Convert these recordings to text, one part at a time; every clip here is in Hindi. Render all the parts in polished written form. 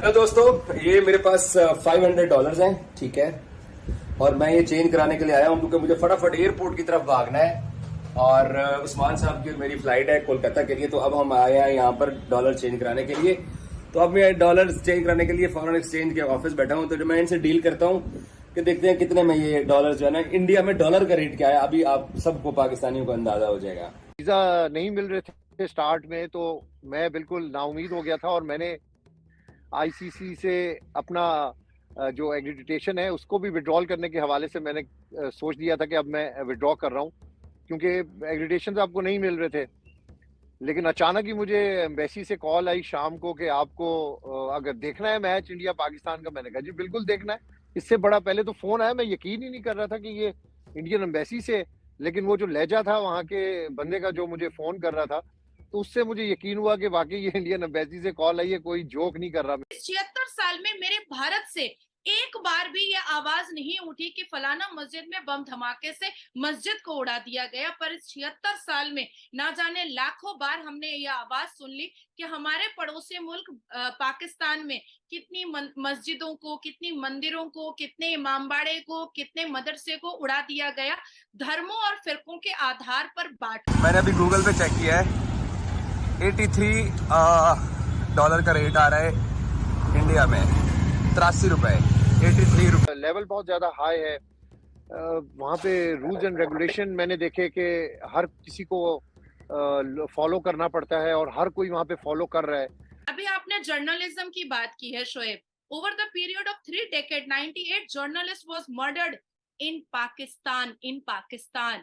हेलो दोस्तों, ये मेरे पास $500 हैं, ठीक है। और मैं ये चेंज कराने के लिए आया हूँ क्योंकि मुझे फटाफट एयरपोर्ट की तरफ भागना है और उस्मान साहब की मेरी फ्लाइट है कोलकाता के लिए। तो अब हम आए हैं यहाँ पर डॉलर चेंज कराने के लिए। तो अब मैं डॉलर चेंज कराने के लिए फॉरेन एक्सचेंज के ऑफिस बैठा हूँ। तो जो मैं इनसे डील करता हूँ कि देखते हैं कितने में ये डॉलर जो है ना, इंडिया में डॉलर का रेट क्या है, अभी आप सबको पाकिस्तानियों को अंदाजा हो जाएगा। वीजा नहीं मिल रहे थे स्टार्ट में, तो मैं बिल्कुल नाउमीद हो गया था और मैंने आईसीसी से अपना जो एक्रेडिटेशन है उसको भी विड्रॉल करने के हवाले से मैंने सोच दिया था कि अब मैं विड्रॉ कर रहा हूँ, क्योंकि एक्रेडिटेशन आपको नहीं मिल रहे थे। लेकिन अचानक ही मुझे एम्बेसी से कॉल आई शाम को कि आपको अगर देखना है मैच इंडिया पाकिस्तान का। मैंने कहा जी बिल्कुल देखना है। इससे बड़ा पहले तो फोन आया, मैं यकीन ही नहीं कर रहा था कि ये इंडियन एम्बेसी से। लेकिन वो जो लहजा था वहाँ के बंदे का जो मुझे फोन कर रहा था, तो उससे मुझे यकीन हुआ कि वाकई ये इंडियन एम्बेसी से कॉल आई है, कोई जोक नहीं कर रहा। 76 साल में मेरे भारत से एक बार भी ये आवाज नहीं उठी कि फलाना मस्जिद में बम धमाके से मस्जिद को उड़ा दिया गया। पर इस 76 साल में ना जाने लाखों बार हमने ये आवाज सुन ली कि हमारे पड़ोसी मुल्क पाकिस्तान में कितनी मस्जिदों को, कितनी मंदिरों को, कितने इमामबाड़े को, कितने मदरसे को उड़ा दिया गया, धर्मों और फिरकों के आधार पर बांट। मैंने अभी गूगल पे चेक किया है, $83 का रेट आ रहा है इंडिया में, ₹83, $83। लेवल बहुत ज्यादा हाई है। वहाँ पे रूल्स एंड रेगुलेशन मैंने देखे कि हर किसी को फॉलो करना पड़ता है और हर कोई वहाँ पे फॉलो कर रहा है। अभी आपने जर्नलिज्म की बात की है Shoaib. Over the period of 3 decades, 98 journalist was murdered in Pakistan.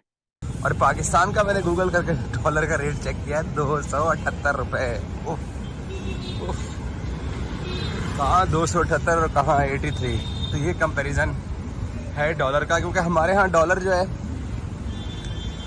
और पाकिस्तान का मैंने गूगल करके डॉलर का रेट चेक किया है, ₹278। कहाँ 278 और कहाँ 83। तो ये कंपैरिजन है डॉलर का, क्योंकि हमारे यहाँ डॉलर जो है,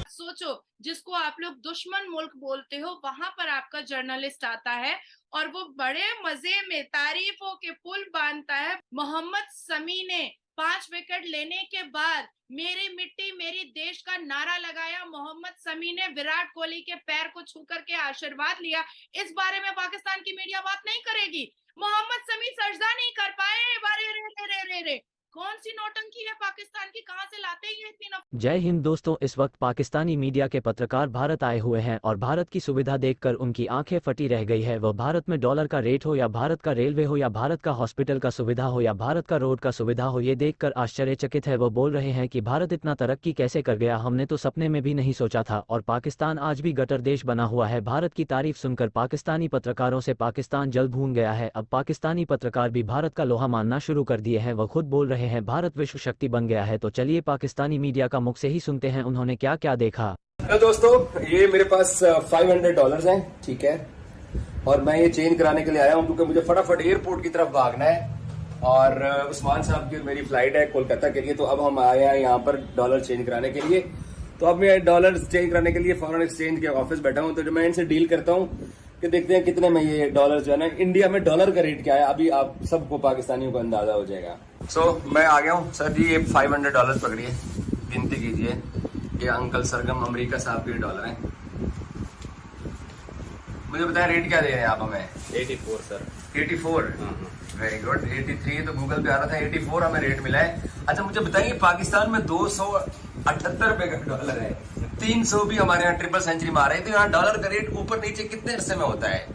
सोचो जिसको आप लोग दुश्मन मुल्क बोलते हो वहां पर आपका जर्नलिस्ट आता है और वो बड़े मजे में तारीफों के पुल बांधता है। मोहम्मद शमी ने 5 विकेट लेने के बाद मेरी मिट्टी मेरी देश का नारा लगाया। मोहम्मद शमी ने विराट कोहली के पैर को छू करके आशीर्वाद लिया। इस बारे में पाकिस्तान की मीडिया बात नहीं करेगी। मोहम्मद शमी सजदा नहीं कर पाए। बारे रे रे रे रे कौन सी नौटंकी है पाकिस्तान की, कहां से लाते हैं इतनी। जय हिंद दोस्तों, इस वक्त पाकिस्तानी मीडिया के पत्रकार भारत आए हुए हैं और भारत की सुविधा देखकर उनकी आंखें फटी रह गई है। वह भारत में डॉलर का रेट हो या भारत का रेलवे हो या भारत का हॉस्पिटल का सुविधा हो या भारत का रोड का सुविधा हो, ये देखकर आश्चर्यचकित है। वो बोल रहे हैं कि भारत इतना तरक्की कैसे कर गया, हमने तो सपने में भी नहीं सोचा था। और पाकिस्तान आज भी गटर देश बना हुआ है। भारत की तारीफ सुनकर पाकिस्तानी पत्रकारों से पाकिस्तान जल भून गया है। अब पाकिस्तानी पत्रकार भी भारत का लोहा मानना शुरू कर दिए हैं। वह खुद बोल रहे हैं भारत विश्व शक्ति बन गया है। तो चलिए पाकिस्तानी मीडिया का मुख से ही सुनते हैं उन्होंने क्या क्या देखा। हेलो दोस्तों, ये मेरे पास $500 हैं, ठीक है। और मैं ये चेंज कराने के लिए आया हूँ क्योंकि मुझे फटाफट एयरपोर्ट की तरफ भागना है और उस्मान साहब की मेरी फ्लाइट है कोलकाता के लिए। तो अब हम आए हैं यहाँ पर डॉलर चेंज कराने के लिए। तो अब मैं डॉलर चेंज कराने के लिए फॉरेन एक्सचेंज के ऑफिस बैठा हूँ। तो जो मैं इनसे डील करता हूँ कि देखते हैं कितने में ये डॉलर जो है ना, इंडिया में डॉलर का रेट क्या है, अभी आप सबको पाकिस्तानियों को अंदाजा हो जाएगा। मैं आ गया हूँ। सर जी ये $500 पकड़िए, गिनती कीजिए। ये अंकल सरगम अमेरिका साहब के डॉलर हैं। मुझे बताया रेट क्या दे रहे हैं आप हमें? 84 सर। 84, very good. 83 तो गूगल पे आ रहा था, 84 हमें रेट मिला है। अच्छा मुझे बताइए, पाकिस्तान में ₹278 का डॉलर है, 300 भी हमारे यहाँ ट्रिपल सेंचुरी मारे। तो यहाँ डॉलर का रेट ऊपर नीचे कितने अरसे में होता है?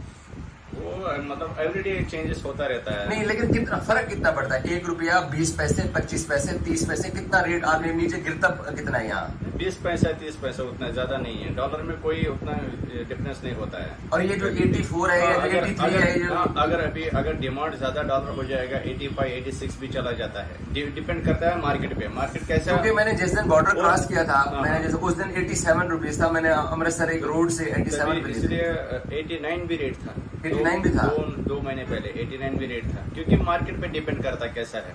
वो मतलब एवरीडे चेंजेस होता रहता है। नहीं, लेकिन कितना फर्क कितना पड़ता है? ₹1, 20 पैसे, 25 पैसे, 30 पैसे, कितना रेट आगे नीचे गिरता कितना है यहाँ? 20 पैसा 30 पैसा, उतना ज्यादा नहीं है। डॉलर में कोई उतना डिफरेंस नहीं होता है। और ये जो 84 है, 83 है, अगर डिमांड ज्यादा डॉलर हो जाएगा 85, 86 भी चला जाता है। डिपेंड करता है मार्केट पे, मार्केट कैसा। क्योंकि मैंने जिस दिन बॉर्डर क्रॉस किया था, मैंने जैसे उस दिन ₹87 था। मैंने अमृतसर एक रोड से 87 पे, इसलिए 89 भी रेट था। 89 भी था 2 महीने पहले 89 भी रेट था, क्योंकि मार्केट पे डिपेंड करता है कैसा है।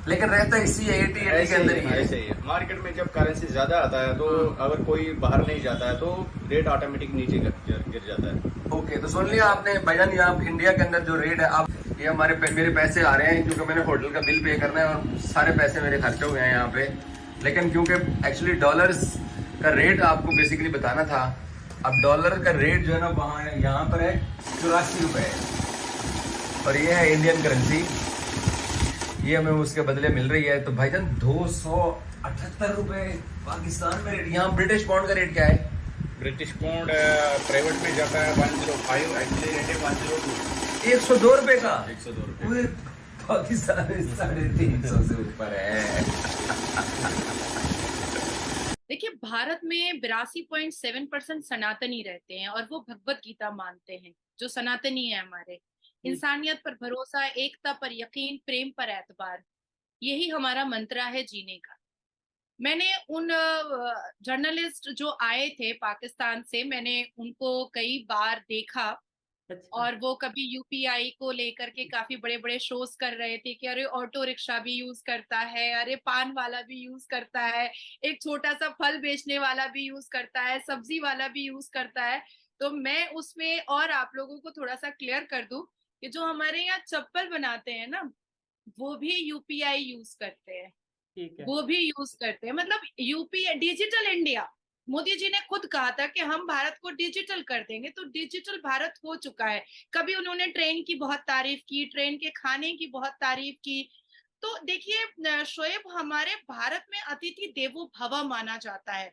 लेकिन रहता इसी 80 के अंदर ही है। ऐसे ही है। मार्केट में जब करेंसी ज्यादा आता है तो अगर कोई बाहर नहीं जाता है तो रेट ऑटोमेटिक नीचे गिर जाता है। ओके, तो सुन लिया आपने भाईजान। ये आप इंडिया के अंदर जो रेट है, आप ये मेरे पैसे आ रहे हैं क्योंकि मैंने होटल का बिल पे करना है और सारे पैसे मेरे खर्चे हुए हैं यहाँ पे। लेकिन क्योंकि एक्चुअली डॉलर्स का रेट आपको बेसिकली बताना था। अब डॉलर का रेट जो है ना, वहाँ यहाँ पर है ₹84। और ये है इंडियन करेंसी, ये हमें उसके बदले मिल रही है। तो भाईजान 278 रुपए पाकिस्तान में रेट। यहाँ ब्रिटिश पाउंड का रेट क्या है? ब्रिटिश पाउंड प्राइवेट में जाता है 105, एक्चुअली रेट है 102। 102 रुपए का? 102 रुपए। ओए, पाकिस्तान में 350 से ऊपर है। देखिए, भारत में 82.7% सनातनी रहते हैं और वो भगवत गीता मानते हैं। जो सनातनी है हमारे, इंसानियत पर भरोसा, एकता पर यकीन, प्रेम पर एतबार, यही हमारा मंत्रा है जीने का। मैंने उन जर्नलिस्ट जो आए थे पाकिस्तान से, मैंने उनको कई बार देखा और वो कभी यूपीआई को लेकर के काफी बड़े बड़े शोज कर रहे थे कि अरे ऑटो रिक्शा भी यूज करता है, अरे पान वाला भी यूज करता है, एक छोटा सा फल बेचने वाला भी यूज करता है, सब्जी वाला भी यूज करता है। तो मैं उसमें और आप लोगों को थोड़ा सा क्लियर कर दूं कि जो हमारे यहाँ चप्पल बनाते हैं ना, वो भी यूपीआई यूज करते हैं। ठीक है। वो भी यूज करते हैं, मतलब UPI, digital India. Modi ji ने खुद कहा था कि हम भारत को डिजिटल कर देंगे, तो डिजिटल भारत हो चुका है। कभी उन्होंने ट्रेन की बहुत तारीफ की, ट्रेन के खाने की बहुत तारीफ की। तो देखिए शोएब, हमारे भारत में अतिथि देवो भव माना जाता है।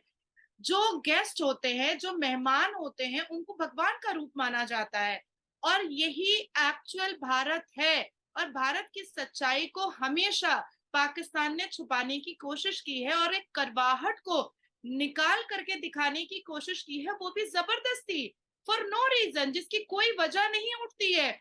जो गेस्ट होते हैं, जो मेहमान होते हैं, उनको भगवान का रूप माना जाता है और यही एक्चुअल भारत है। और भारत की सच्चाई को हमेशा पाकिस्तान ने छुपाने की कोशिश की है और एक करवाहट को निकाल करके दिखाने की कोशिश की है, वो भी जबरदस्ती, फॉर नो रीजन, जिसकी कोई वजह नहीं उठती है।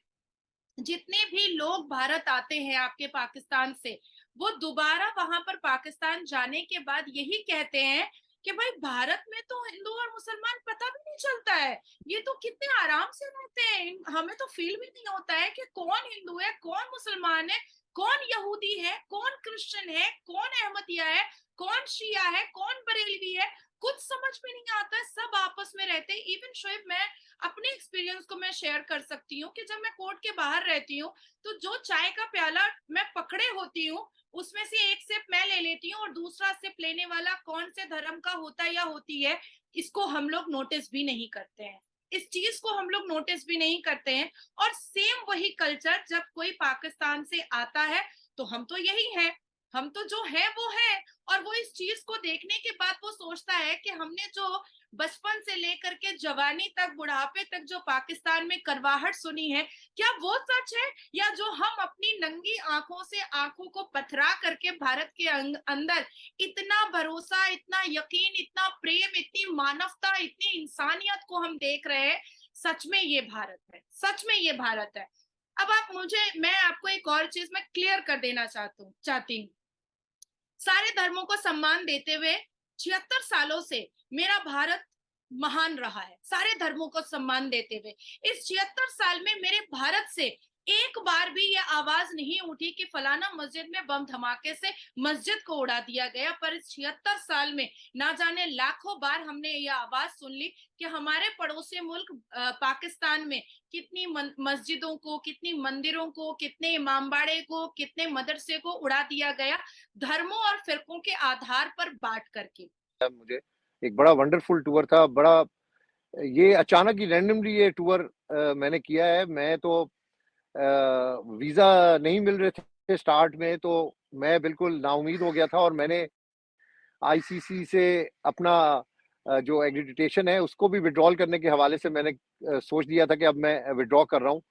जितने भी लोग भारत आते हैं आपके पाकिस्तान से, वो दोबारा वहां पर पाकिस्तान जाने के बाद यही कहते हैं कि भाई भारत में तो हिंदू और मुसलमान पता भी नहीं चलता है, ये तो कितने आराम से रहते हैं, हमें तो फील भी नहीं होता है कि कौन हिंदू है, कौन मुसलमान है, कौन यहूदी है, कौन क्रिश्चियन है, कौन अहमदिया है, कौन शिया है, कौन बरेलवी है, कुछ समझ में नहीं आता है। सब आपस में रहते हैं। इवन शोएब, मैं अपने एक्सपीरियंस को मैं शेयर कर सकती हूँ कि जब मैं कोर्ट के बाहर रहती हूँ तो जो चाय का प्याला मैं पकड़े होती हूँ, उसमें से एक सिप मैं ले लेती हूँ और दूसरा सिप लेने वाला कौन से धर्म का होता या होती है, इसको हम लोग नोटिस भी नहीं करते हैं। इस चीज को हम लोग नोटिस भी नहीं करते हैं। और सेम वही कल्चर जब कोई पाकिस्तान से आता है तो हम तो यही है, हम तो जो है वो है। और वो इस चीज को देखने के बाद वो सोचता है कि हमने जो बचपन से लेकर के जवानी तक, बुढ़ापे तक जो पाकिस्तान में करवाहट सुनी है, क्या वो सच है, या जो हम अपनी नंगी आंखों से आंखों को पथरा करके भारत के अंदर इतना भरोसा, इतना यकीन, इतना प्रेम, इतनी मानवता, इतनी इंसानियत को हम देख रहे हैं। सच में ये भारत है, सच में ये भारत है। अब मैं आपको एक और चीज मैं क्लियर कर देना चाहती हूँ। सारे धर्मों को सम्मान देते हुए 76 सालों से मेरा भारत महान रहा है, सारे धर्मों को सम्मान देते हुए। इस 76 साल में मेरे भारत से एक बार भी ये आवाज नहीं उठी कि फलाना मस्जिद में बम धमाके से मस्जिद को उड़ा दिया गया। पर इस 76 साल में ना जाने लाखों बार हमने ये आवाज सुन ली कि हमारे पड़ोसी मुल्क पाकिस्तान में कितनी मस्जिदों को, कितनी मंदिरों को, कितने इमामबाड़े को, कितने मदरसे को उड़ा दिया गया, धर्मों और फिरकों के आधार पर बांट करके। मुझे एक बड़ा वंडरफुल टूर था, बड़ा ये अचानक ही रैंडमली ये टूर मैंने किया है। मैं तो वीजा नहीं मिल रहे थे स्टार्ट में, तो मैं बिल्कुल नाउमीद हो गया था और मैंने आईसीसी से अपना जो एक्रेडिटेशन है उसको भी विड्रॉल करने के हवाले से मैंने सोच दिया था कि अब मैं विड्रॉ कर रहा हूँ,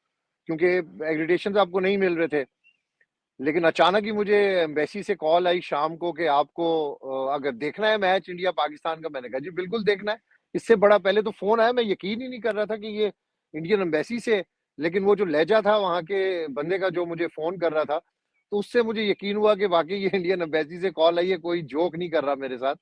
क्योंकि एक्रेडिटेशन आपको नहीं मिल रहे थे। लेकिन अचानक ही मुझे एम्बेसी से कॉल आई शाम को कि आपको अगर देखना है मैच इंडिया पाकिस्तान का। मैंने कहा जी बिल्कुल देखना है। इससे बड़ा पहले तो फोन आया, मैं यकीन ही नहीं कर रहा था कि ये इंडियन एम्बेसी से, लेकिन वो जो लहजा था वहाँ के बंदे का जो मुझे फोन कर रहा था, तो उससे मुझे यकीन हुआ कि वाकई ये इंडियन एम्बेसी से कॉल आई है, कोई जोक नहीं कर रहा मेरे साथ।